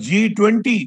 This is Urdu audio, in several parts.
G20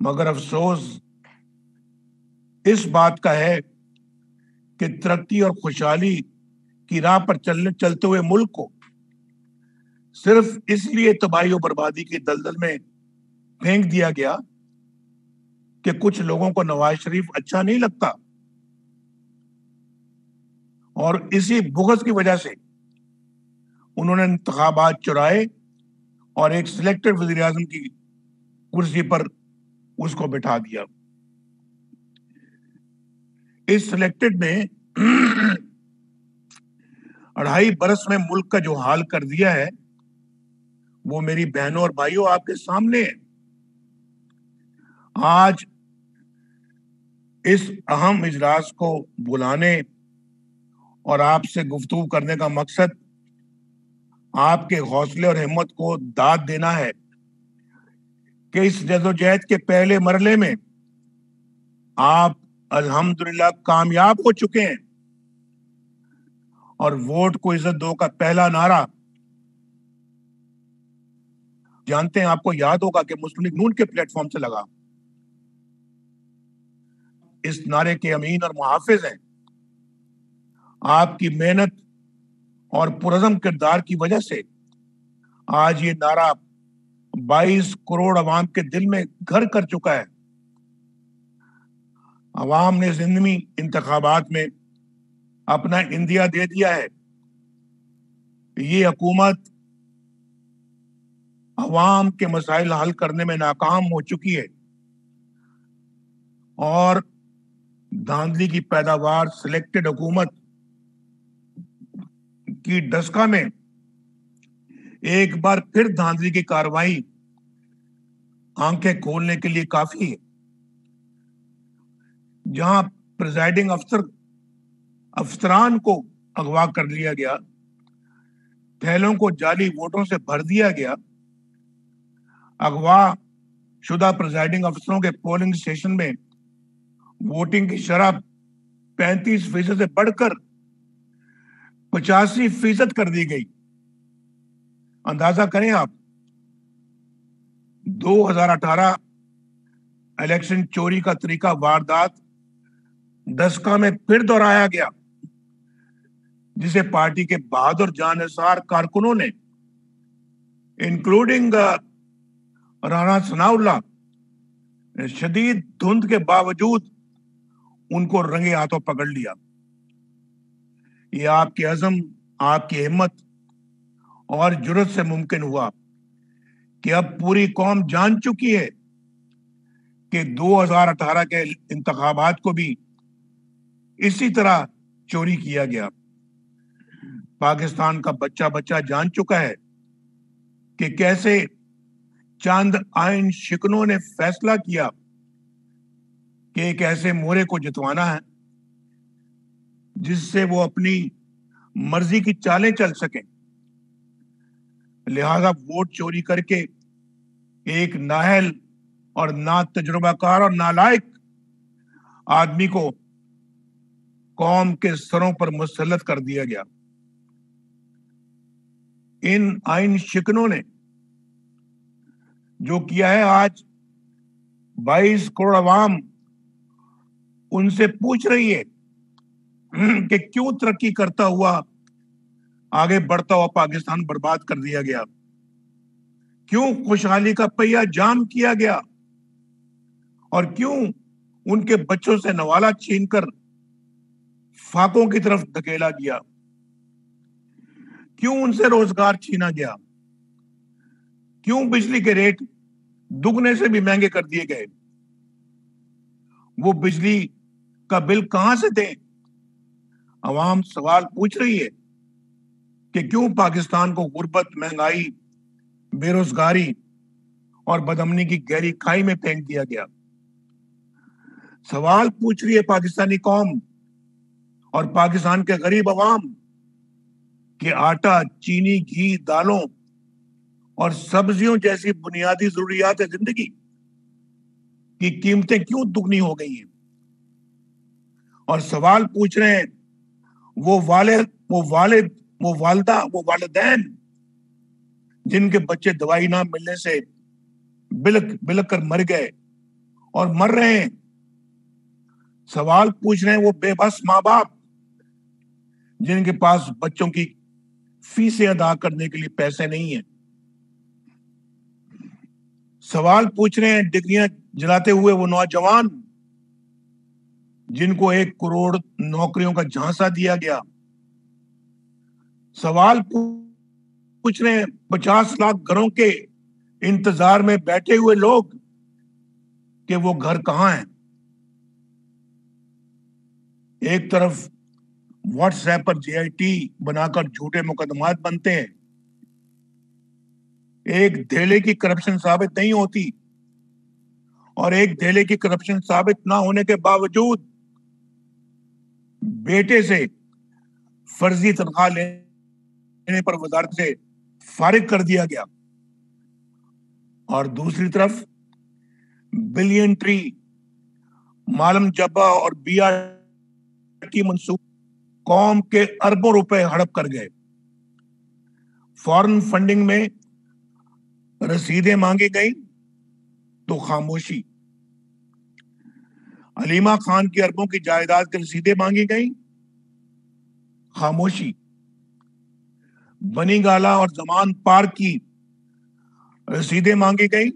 مگر افسوس اس بات کا ہے کہ ترقی اور خوشحالی کی راہ پر چلتے ہوئے ملک کو صرف اس لیے تباہی و بربادی کی دلدل میں پھینک دیا گیا کہ کچھ لوگوں کو نواز شریف اچھا نہیں لگتا، اور اسی بغض کی وجہ سے انہوں نے انتخابات چرائے اور ایک سلیکٹڈ وزیر اعظم کی کرسی پر اس کو بٹھا دیا۔ اس سلیکٹڈ نے 2.5 برس میں ملک کا جو حال کر دیا ہے وہ میری بہنوں اور بھائیوں آپ کے سامنے ہے۔ آج اس اہم اجلاس کو بلانے اور آپ سے گفتگو کرنے کا مقصد آپ کے حوصلے اور ہمت کو داد دینا ہے کہ اس جدوجہد کے پہلے مرحلے میں آپ الحمدللہ کامیاب ہو چکے ہیں، اور ووٹ کو عزت دو کا پہلا نعرہ جانتے ہیں، آپ کو یاد ہوگا کہ مسلم لیگ نون کے پلیٹ فارم سے لگا۔ اس نعرے کے امین اور محافظ ہیں۔ آپ کی محنت اور پرعزم کردار کی وجہ سے آج یہ نعرہ 22 کروڑ عوام کے دل میں گھر کر چکا ہے۔ عوام نے ضمنی انتخابات میں اپنا اندیا دے دیا ہے۔ یہ حکومت عوام کے مسائل حل کرنے میں ناکام ہو چکی ہے، اور دھاندلی کی پیداوار سلیکٹڈ حکومت کی ڈسکا میں ایک بار پھر دھاندلی کی کارروائی آنکھیں کھولنے کے لیے کافی ہے۔ جہاں پریزائڈنگ افسران کو اغوا کر لیا گیا، تھیلوں کو جعلی ووٹوں سے بھر دیا گیا، اغوا شدہ پریزائڈنگ افسروں کے پولنگ اسٹیشن میں ووٹنگ کی شرح 35% سے بڑھ کر 85% کر دی گئی۔ اندازہ کریں آپ، 2018 الیکشن چوری کا طریقہ واردات ڈسکا میں پھر دہرایا گیا، جسے پارٹی کے بہادر جانثار کارکنوں نے انکلوڈنگ رانا ثناء اللہ شدید دھند کے باوجود ان کو رنگے ہاتھوں پکڑ لیا۔ یہ آپ کے عزم، آپ کی ہمت اور جرات سے ممکن ہوا کہ اب پوری قوم جان چکی ہے کہ 2018 کے انتخابات کو بھی اسی طرح چوری کیا گیا۔ پاکستان کا بچہ بچہ جان چکا ہے کہ کیسے چند آئین شکنوں نے فیصلہ کیا کہ ایک ایسے مورے کو جتوانا ہے جس سے وہ اپنی مرضی کی چالیں چل سکیں، لہذا ووٹ چوری کر کے ایک نااہل اور نا تجربہ کار اور نالائق آدمی کو قوم کے سروں پر مسلط کر دیا گیا۔ ان آئین شکنوں نے جو کیا ہے، آج 22 کروڑ عوام ان سے پوچھ رہی ہے کہ کیوں ترقی کرتا ہوا، آگے بڑھتا ہوا پاکستان برباد کر دیا گیا، کیوں خوشحالی کا پہیہ جام کیا گیا، اور کیوں ان کے بچوں سے نوالا چھین کر فاقوں کی طرف دھکیلا گیا، کیوں ان سے روزگار چھینا گیا، کیوں بجلی کے ریٹ دگنے سے بھی مہنگے کر دیے گئے۔ وہ بجلی کا بل کہاں سے دیں؟ عوام سوال پوچھ رہی ہے کہ کیوں پاکستان کو غربت، مہنگائی، بے روزگاری اور بدامنی کی گہری کھائی میں پھینک دیا گیا۔ سوال پوچھ رہی ہے پاکستانی قوم اور پاکستان کے غریب عوام کہ آٹا، چینی، گھی، دالوں اور سبزیوں جیسی بنیادی ضروریات زندگی کی قیمتیں کیوں دگنی ہو گئی ہیں؟ اور سوال پوچھ رہے ہیں وہ والد، وہ والدہ، وہ والدین جن کے بچے دوائی نہ ملنے سے بلک بلک کر مر گئے، اور مر رہے ہیں. سوال پوچھ رہے ہیں وہ بے بس ماں باپ جن کے پاس بچوں کی فیسیں ادا کرنے کے لیے پیسے نہیں ہیں. سوال پوچھ رہے ہیں ڈگریاں جلاتے ہوئے وہ نوجوان جن کو 1 کروڑ نوکریوں کا جھانسا دیا گیا. سوال پوچھ رہے ہیں 50 لاکھ گھروں کے انتظار میں بیٹھے ہوئے لوگ کہ وہ گھر کہاں ہیں. ایک طرف واٹس ایپ پر JIT بنا کر جھوٹے مقدمات بنتے ہیں. ایک دھیلے کی کرپشن ثابت نہیں ہوتی اور ایک دھیلے کی کرپشن ثابت نہ ہونے کے باوجود بیٹے سے فرضی تنخواہ لینے پر وزارت سے فارغ کر دیا گیا. اور دوسری طرف بلین ٹری معلم جبہ اور BRT منصوبہ قوم کے اربوں روپے ہڑپ کر گئے. فارن فنڈنگ میں رسیدیں مانگی گئی تو خاموشی. علیمہ خان کی اربوں کی جائیداد کی رسیدیں مانگی گئی، خاموشی. بنی گالا اور زمان پارک کی رسیدیں مانگی گئی،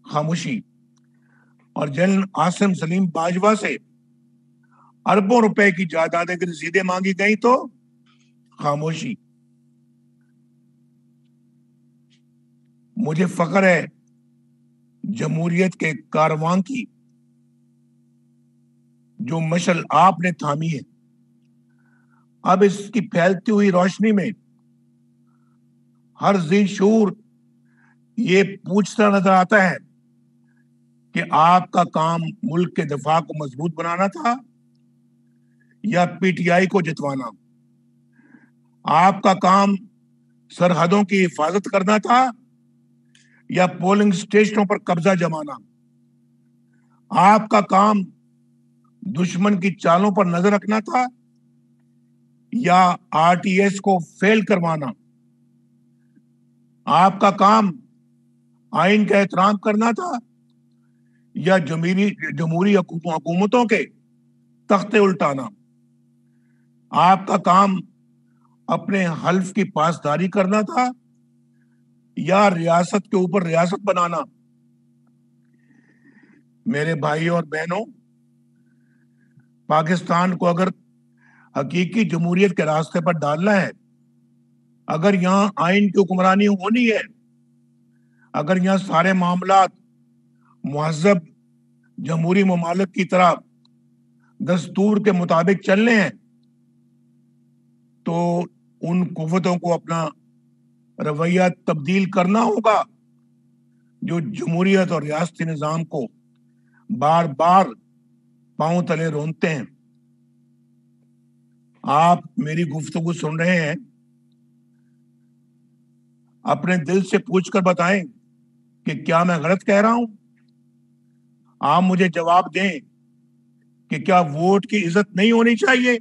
خاموشی. اور جنرل عاصم سلیم باجوہ سے اربوں روپے کی جائیدادیں کی رسیدیں مانگی گئی تو خاموشی. مجھے فخر ہے جمہوریت کے کارواں کی جو مشعل آپ نے تھامی ہے. اب اس کی پھیلتی ہوئی روشنی میں ہر ذی شعور یہ پوچھتا نظر آتا ہے کہ آپ کا کام ملک کے دفاع کو مضبوط بنانا تھا یا PTI کو جتوانا. آپ کا کام سرحدوں کی حفاظت کرنا تھا یا پولنگ سٹیشنوں پر قبضہ جمانا. آپ کا کام دشمن کی چالوں پر نظر رکھنا تھا یا RTS کو فیل کروانا. آپ کا کام آئین کا احترام کرنا تھا یا جمہوری حکومتوں کے تختے الٹانا. آپ کا کام اپنے حلف کی پاسداری کرنا تھا یا ریاست کے اوپر ریاست بنانا. میرے بھائی اور بہنوں، پاکستان کو اگر حقیقی جمہوریت کے راستے پر ڈالنا ہے، اگر یہاں آئین کی حکمرانی ہونی ہے، اگر یہاں سارے معاملات مہذب جمہوری ممالک کی طرح دستور کے مطابق چلنے ہیں، تو ان قوتوں کو اپنا رویہ تبدیل کرنا ہوگا جو جمہوریت اور ریاستی نظام کو بار بار پاؤں تلے رونتے ہیں. آپ میری گفتگو سن رہے ہیں، اپنے دل سے پوچھ کر بتائیں کہ کیا میں غلط کہہ رہا ہوں. آپ مجھے جواب دیں کہ کیا ووٹ کی عزت نہیں ہونی چاہیے؟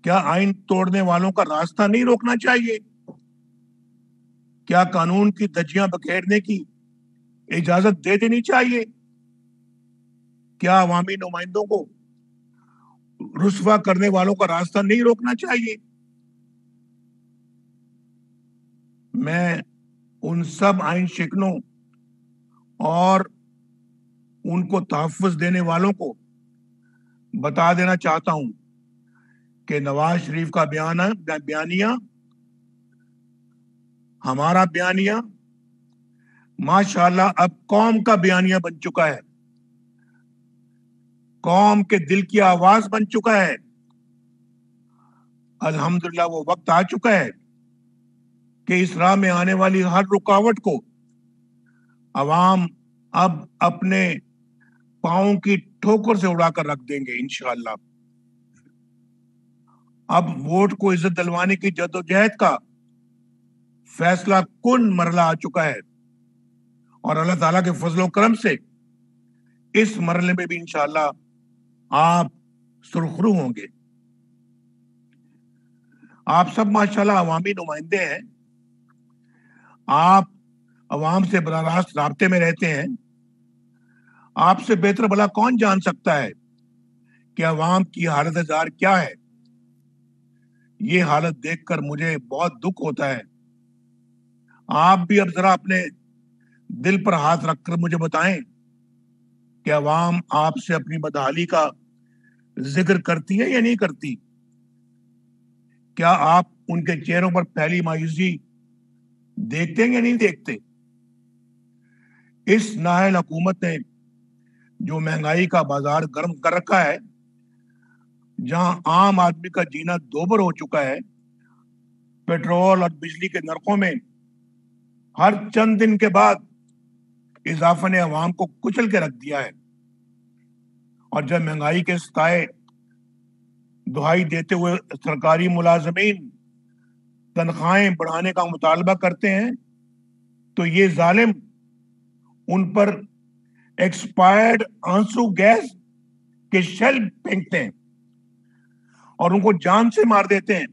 کیا آئین توڑنے والوں کا راستہ نہیں روکنا چاہیے؟ کیا قانون کی دھجیاں بکھیرنے کی اجازت دے دینی چاہیے؟ کیا عوامی نمائندوں کو رسوا کرنے والوں کا راستہ نہیں روکنا چاہیے؟ میں ان سب آئین شکنوں اور ان کو تحفظ دینے والوں کو بتا دینا چاہتا ہوں کہ نواز شریف کا بیانیہ ہمارا بیانیہ ماشاءاللہ اب قوم کا بیانیہ بن چکا ہے، قوم کے دل کی آواز بن چکا ہے. الحمدللہ وہ وقت آ چکا ہے کہ اس راہ میں آنے والی ہر رکاوٹ کو عوام اب اپنے پاؤں کی ٹھوکر سے اڑا کر رکھ دیں گے انشاءاللہ. اب ووٹ کو عزت دلوانے کی جدوجہد کا فیصلہ کن مرحلہ آ چکا ہے اور اللہ تعالیٰ کے فضل و کرم سے اس مرحلے میں بھی انشاءاللہ آپ سرخرو ہوں گے. آپ سب ماشاءاللہ عوامی نمائندے ہیں، آپ عوام سے براہ راست رابطے میں رہتے ہیں. آپ سے بہتر بھلا کون جان سکتا ہے کہ عوام کی حالت زار کیا ہے؟ یہ حالت دیکھ کر مجھے بہت دکھ ہوتا ہے. آپ بھی اب ذرا اپنے دل پر ہاتھ رکھ کر مجھے بتائیں کہ عوام آپ سے اپنی بدحالی کا ذکر کرتی ہے یا نہیں کرتی؟ کیا آپ ان کے چہروں پر پھیلی مایوسی دیکھتے ہیں یا نہیں دیکھتے؟ اس نااہل حکومت نے جو مہنگائی کا بازار گرم کر رکھا ہے، جہاں عام آدمی کا جینا دوبر ہو چکا ہے، پیٹرول اور بجلی کے نرخوں میں ہر چند دن کے بعد اضافہ نے عوام کو کچل کے رکھ دیا ہے. اور جب مہنگائی کے ستائے دہائی دیتے ہوئے سرکاری ملازمین تنخواہیں بڑھانے کا مطالبہ کرتے ہیں تو یہ ظالم ان پر ایکسپائرڈ آنسو گیس کے شیل پھینکتے ہیں اور ان کو جان سے مار دیتے ہیں.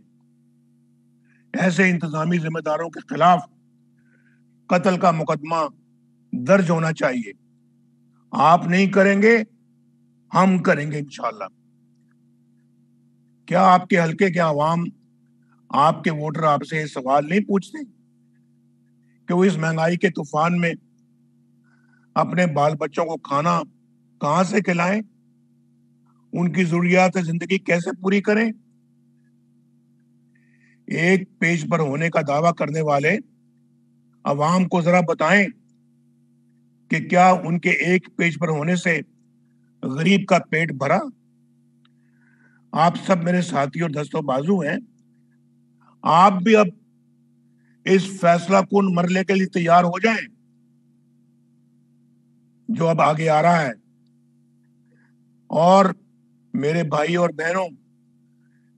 ایسے انتظامی ذمہ داروں کے خلاف قتل کا مقدمہ درج ہونا چاہیے. آپ نہیں کریں گے، ہم کریں گے انشاءاللہ. کیا آپ کے حلقے کے عوام، آپ کے ووٹر آپ سے یہ سوال نہیں پوچھتے کہ وہ اس مہنگائی کے طوفان میں اپنے بال بچوں کو کھانا کہاں سے کھلائیں، ان کی ضروریات زندگی کیسے پوری کریں؟ ایک پیج پر ہونے کا دعویٰ کرنے والے عوام کو ذرا بتائیں کہ کیا ان کے ایک پیج پر ہونے سے غریب کا پیٹ بھرا؟ آپ سب میرے ساتھی اور دست و بازو ہیں. آپ بھی اب اس فیصلہ کن مرحلے کے لیے تیار ہو جائیں جو اب آگے آ رہا ہے. اور میرے بھائی اور بہنوں،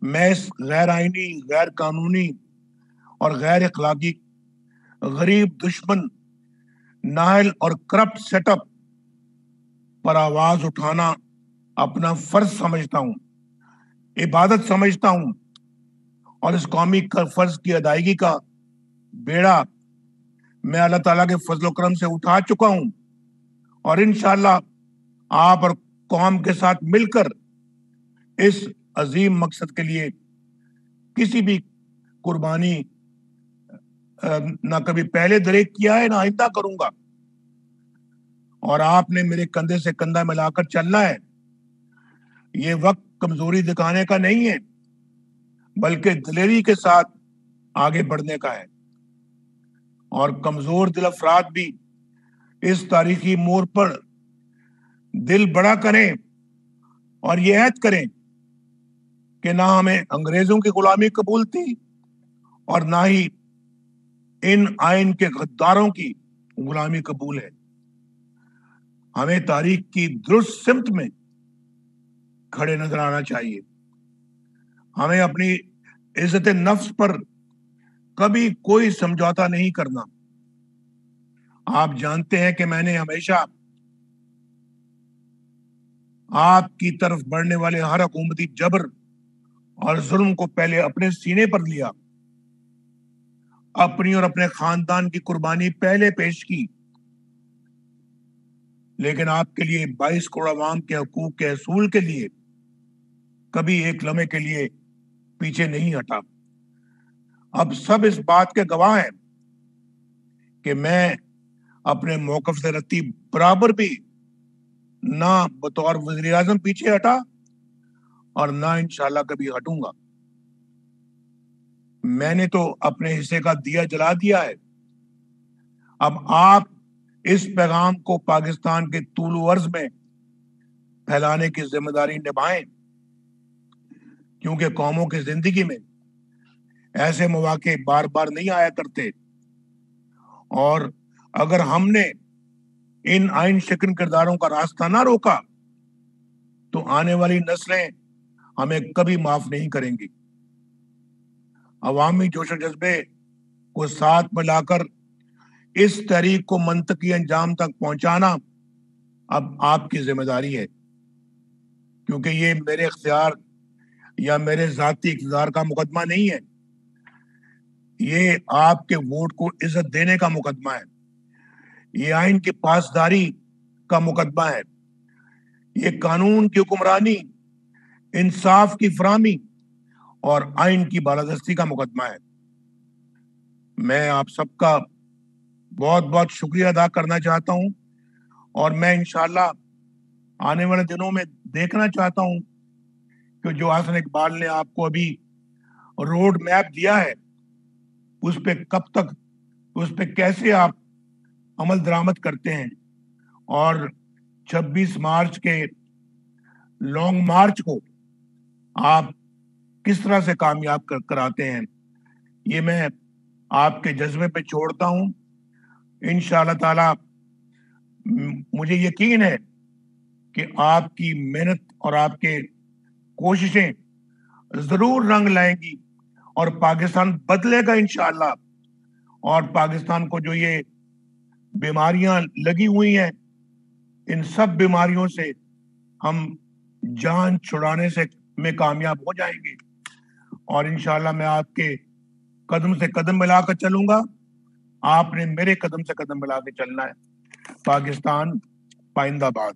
میں اس غیر آئینی، غیر قانونی اور غیر اخلاقی غریب دشمن نااہل اور کرپٹ سیٹ اپ پر آواز اٹھانا اپنا فرض سمجھتا ہوں، عبادت سمجھتا ہوں، اور اس قومی فرض کی ادائیگی کا بیڑا میں اللہ تعالیٰ کے فضل و کرم سے اٹھا چکا ہوں. اور انشاءاللہ آپ اور قوم کے ساتھ مل کر اس عظیم مقصد کے لیے کسی بھی قربانی نہ کبھی پہلے دریک کیا ہے، نہ آئندہ کروں گا. اور آپ نے میرے کندھے سے کندھا ملا کر چلنا ہے. یہ وقت کمزوری دکھانے کا نہیں ہے، بلکہ دلیری کے ساتھ آگے بڑھنے کا ہے. اور کمزور دل افراد بھی اس تاریخی موڑ پر دل بڑا کریں اور یہ عہد کریں کہ نہ ہمیں انگریزوں کی غلامی قبول تھی اور نہ ہی ان آئین کے غداروں کی غلامی قبول ہے. ہمیں تاریخ کی درست سمت میں کھڑے نظر آنا چاہیے. ہمیں اپنی عزت نفس پر کبھی کوئی سمجھوتا نہیں کرنا. آپ جانتے ہیں کہ میں نے ہمیشہ آپ کی طرف بڑھنے والے ہر حکومتی جبر اور ظلم کو پہلے اپنے سینے پر لیا، اپنی اور اپنے خاندان کی قربانی پہلے پیش کی. لیکن آپ کے لیے 22 کروڑ عوام کے حقوق کے حصول کے لیے کبھی ایک لمحے کے لیے پیچھے نہیں ہٹا. اب سب اس بات کے گواہ ہیں کہ میں اپنے موقف سے رتی برابر بھی نہ بطور وزیر اعظم پیچھے ہٹا اور نہ انشاءاللہ کبھی ہٹوں گا. میں نے تو اپنے حصے کا دیا جلا دیا ہے. اب آپ اس پیغام کو پاکستان کے طول و عرض میں پھیلانے کی ذمہ داری نبھائیں، کیونکہ قوموں کی زندگی میں ایسے مواقع بار بار نہیں آیا کرتے. اور اگر ہم نے ان آئین شکن کرداروں کا راستہ نہ روکا تو آنے والی نسلیں ہمیں کبھی معاف نہیں کریں گی. عوامی جوش و جذبے کو ساتھ ملا کر اس تحریک کو منطقی انجام تک پہنچانا اب آپ کی ذمہ داری ہے، کیونکہ یہ میرے اختیار یا میرے ذاتی اقتدار کا مقدمہ نہیں ہے. یہ آپ کے ووٹ کو عزت دینے کا مقدمہ ہے. یہ آئین کی پاسداری کا مقدمہ ہے، یہ قانون کی حکمرانی، انصاف کی فراہمی اور آئین کی بالادستی کا مقدمہ ہے۔ میں آپ سب کا بہت بہت شکریہ ادا کرنا چاہتا ہوں، اور میں انشاءاللہ آنے والے دنوں میں دیکھنا چاہتا ہوں کہ جو حسن اقبال نے آپ کو ابھی روڈ میپ دیا ہے، اس پہ کب تک، اس پہ کیسے آپ عمل درآمد کرتے ہیں، اور 26 مارچ کے لانگ مارچ کو آپ کس طرح سے کامیاب کراتے ہیں، یہ میں آپ کے جذبے پہ چھوڑتا ہوں۔ انشاءاللہ تعالی مجھے یقین ہے کہ آپ کی محنت اور آپ کے کوششیں ضرور رنگ لائیں گی، اور پاکستان بدلے گا انشاءاللہ، اور پاکستان کو جو یہ بیماریاں لگی ہوئی ہیں، ان سب بیماریوں سے ہم جان چھڑانے میں کامیاب ہو جائیں گے، اور انشاءاللہ میں آپ کے قدم سے قدم ملا کر چلوں گا، آپ نے میرے قدم سے قدم ملا کے چلنا ہے۔ پاکستان پائندہ باد۔